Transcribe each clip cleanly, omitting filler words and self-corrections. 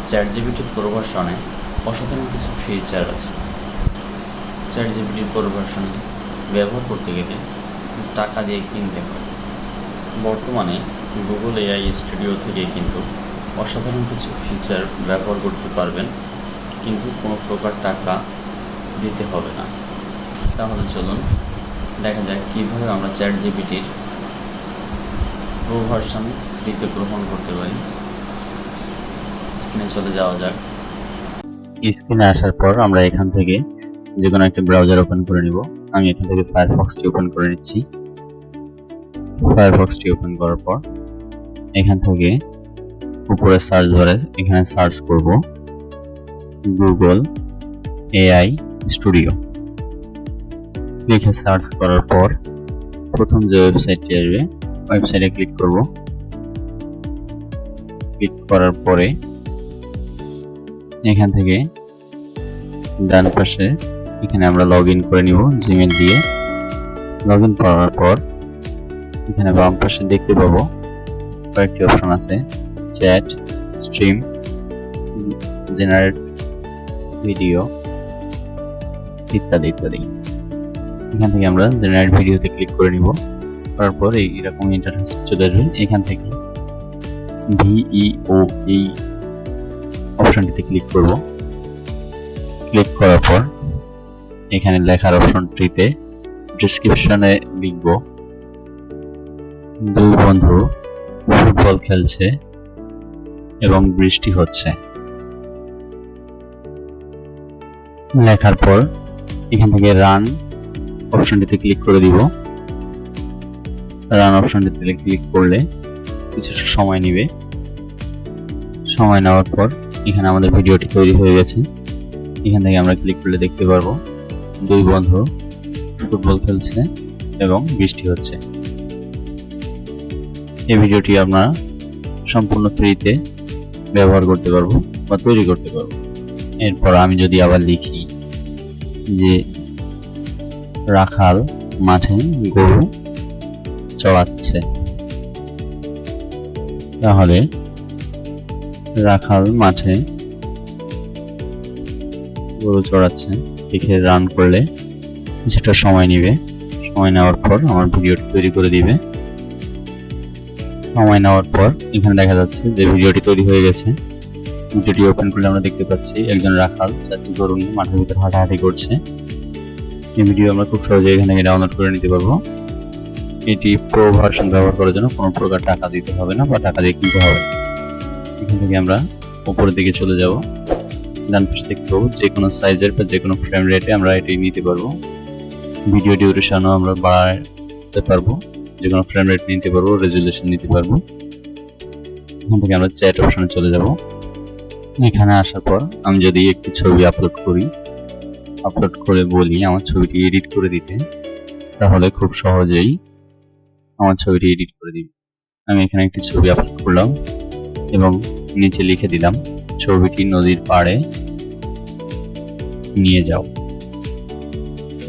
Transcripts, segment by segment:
ChatGPT pro ভার্সনে অসাধারণ কিছু ফিচার আছে। চ্যাটজিপিটি প্রো ভার্সন ব্যবহার করতে গেলে টাকা দিয়ে কিনতে হয়। বর্তমানে গুগল এআই স্টুডিও থেকে কিন্তু অসাধারণ কিছু ফিচার ব্যবহার করতে পারবেন, কিন্তু কোনো প্রকার টাকা দিতে হবে না। তাহলে চলুন দেখা যাক কীভাবে আমরা চ্যাটজিপিটির প্রো ভার্সন ফ্রিতে গ্রহণ করতে পারি। স্ক্রিনে চলে যাওয়া যাক। স্ক্রিনে আসার পর আমরা এখান থেকে যে কোনো একটা ব্রাউজার ওপেন করে নিব। আমি এখান থেকে ফায়ারফক্সটি ওপেন করে নিচ্ছি। ফায়ারফক্সটি ওপেন করার পর এখান থেকে উপরে সার্চ বারে এখানে সার্চ করব গুগল এআই স্টুডিও। লিখে সার্চ করার পর প্রথম যে ওয়েবসাইটটি আসবে ওয়েবসাইটে ক্লিক করব। ক্লিক করার পরে এখান থেকে ডান পাশে এখানে আমরা লগ ইন করে নিব জিমেল দিয়ে। লগ ইন করার পর এখানে বাম পাশে দেখতে পাবো কয়েকটি অপশন আছে, চ্যাট, স্ট্রিম, জেনারেট ভিডিও ইত্যাদি ইত্যাদি। এখান থেকে আমরা জেনারেট ভিডিওতে ক্লিক করে নিব। তারপর এইরকম ইন্টারফেস চলে আসবে। এখান থেকে ভিইও এই অপশনটিতে ক্লিক করব। ক্লিক করার পর এখানে লেখার অপশনটিতে ডেসক্রিপশনে লিখব দুই বন্ধু ফুটবল খেলছে এবং বৃষ্টি হচ্ছে। লেখার পর এখান থেকে রান অপশনটিতে ক্লিক করে দিব। রান অপশনটিতে ক্লিক করলে কিছুটা সময় নেবে। সময় নেওয়ার পর এখানে আমাদের ভিডিওটি তৈরি হয়ে গেছে। এখান থেকে আমরা ক্লিক করলে দেখতে পারবো দুই বন্ধু ফুটবল খেলছে এবং বৃষ্টি হচ্ছে। এই ভিডিওটি আমরা সম্পূর্ণ ফ্রিতে ব্যবহার করতে পারবো বা তৈরি করতে পারবো। এরপর আমি যদি আবার লিখি যে রাখাল মাঠে গরু চড়াচ্ছে, তাহলে রাখাল মাঠে গরু চড়াচ্ছে লিখে রান করলে কিছুটা সময় নেবে। সময় নেওয়ার পর আমার ভিডিওটি তৈরি করে দিবে। সময় নেওয়ার পর এখানে দেখা যাচ্ছে যে ভিডিওটি তৈরি হয়ে গেছে। ভিডিওটি ওপেন করলে আমরা দেখতে পাচ্ছি একজন রাখাল চারটি গরু নিয়ে মাঠের ভিতরে হাঁটাহাঁটি করছে। এই ভিডিও আমরা খুব সহজে এখান থেকে ডাউনলোড করে নিতে পারবো। এটি প্রো ভার্সন ব্যবহার করার জন্য কোনো প্রকার টাকা দিতে হবে না বা টাকা দিয়ে কিনতে হবে। এখান থেকে আমরা উপরের দিকে চলে যাব। ডান পাশে দেখতে পাবো যে কোনো সাইজের বা যে কোনো ফ্রেম রেটে আমরা এটি নিতে পারবো। ভিডিও ডিউরেশনও আমরা বাড়াতে পারবো, যে কোনো ফ্রেম রেট নিতে পারবো, রেজুলেশন নিতে পারবো। এখান থেকে আমরা চ্যাট অপশনে চলে যাব। এখানে আসার পর আমি যদি একটি ছবি আপলোড করে বলি আমার ছবিটি এডিট করে দিতে, তাহলে খুব সহজেই আমার ছবিটি এডিট করে দিবে। আমি এখানে একটি ছবি আপলোড করলাম এবং নিচে লিখে দিলাম ছবিটি নদীর পাড়ে নিয়ে যাও।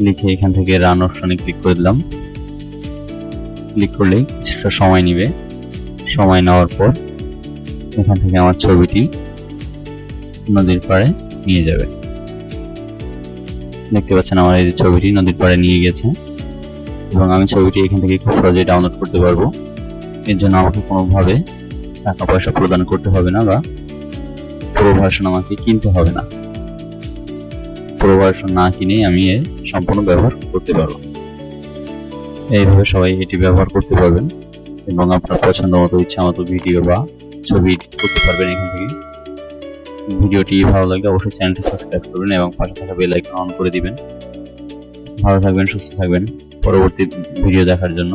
লিখে এখান থেকে রান অপশনে ক্লিক করে দিলাম। ক্লিক করলে কিছুটা সময় নেবে। সময় নেওয়ার পর এখান থেকে আমার ছবিটি নদীর পাড়ে নিয়ে যাবে। দেখতে পাচ্ছেন আমার এই ছবিটি নদীর পাড়ে নিয়ে গেছে এবং আমি ছবিটি এখান থেকে খুব সহজেই ডাউনলোড করতে পারবো। এর জন্য আমাকে কোনোভাবে টাকা পয়সা প্রদান করতে হবে না বা প্রো ভার্সন আমাকে কিনতে হবে না। প্রো ভার্সন না কিনেই আমি এর সম্পূর্ণ ব্যবহার করতে পারবো। এইভাবে সবাই এটি ব্যবহার করতে পারবেন এবং আপনার পছন্দ মতো ইচ্ছা মতো ভিডিও বা ছবি এডিট করতে পারবেন এখান থেকে। ভিডিওটি ভালো লাগলে অবশ্যই চ্যানেলটি সাবস্ক্রাইব করবেন এবং পাশে থাকা বেল আইকন অন করে দিবেন। ভালো থাকবেন, সুস্থ থাকবেন। পরবর্তী ভিডিও দেখার জন্য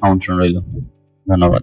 আমন্ত্রণ রইল। ধন্যবাদ।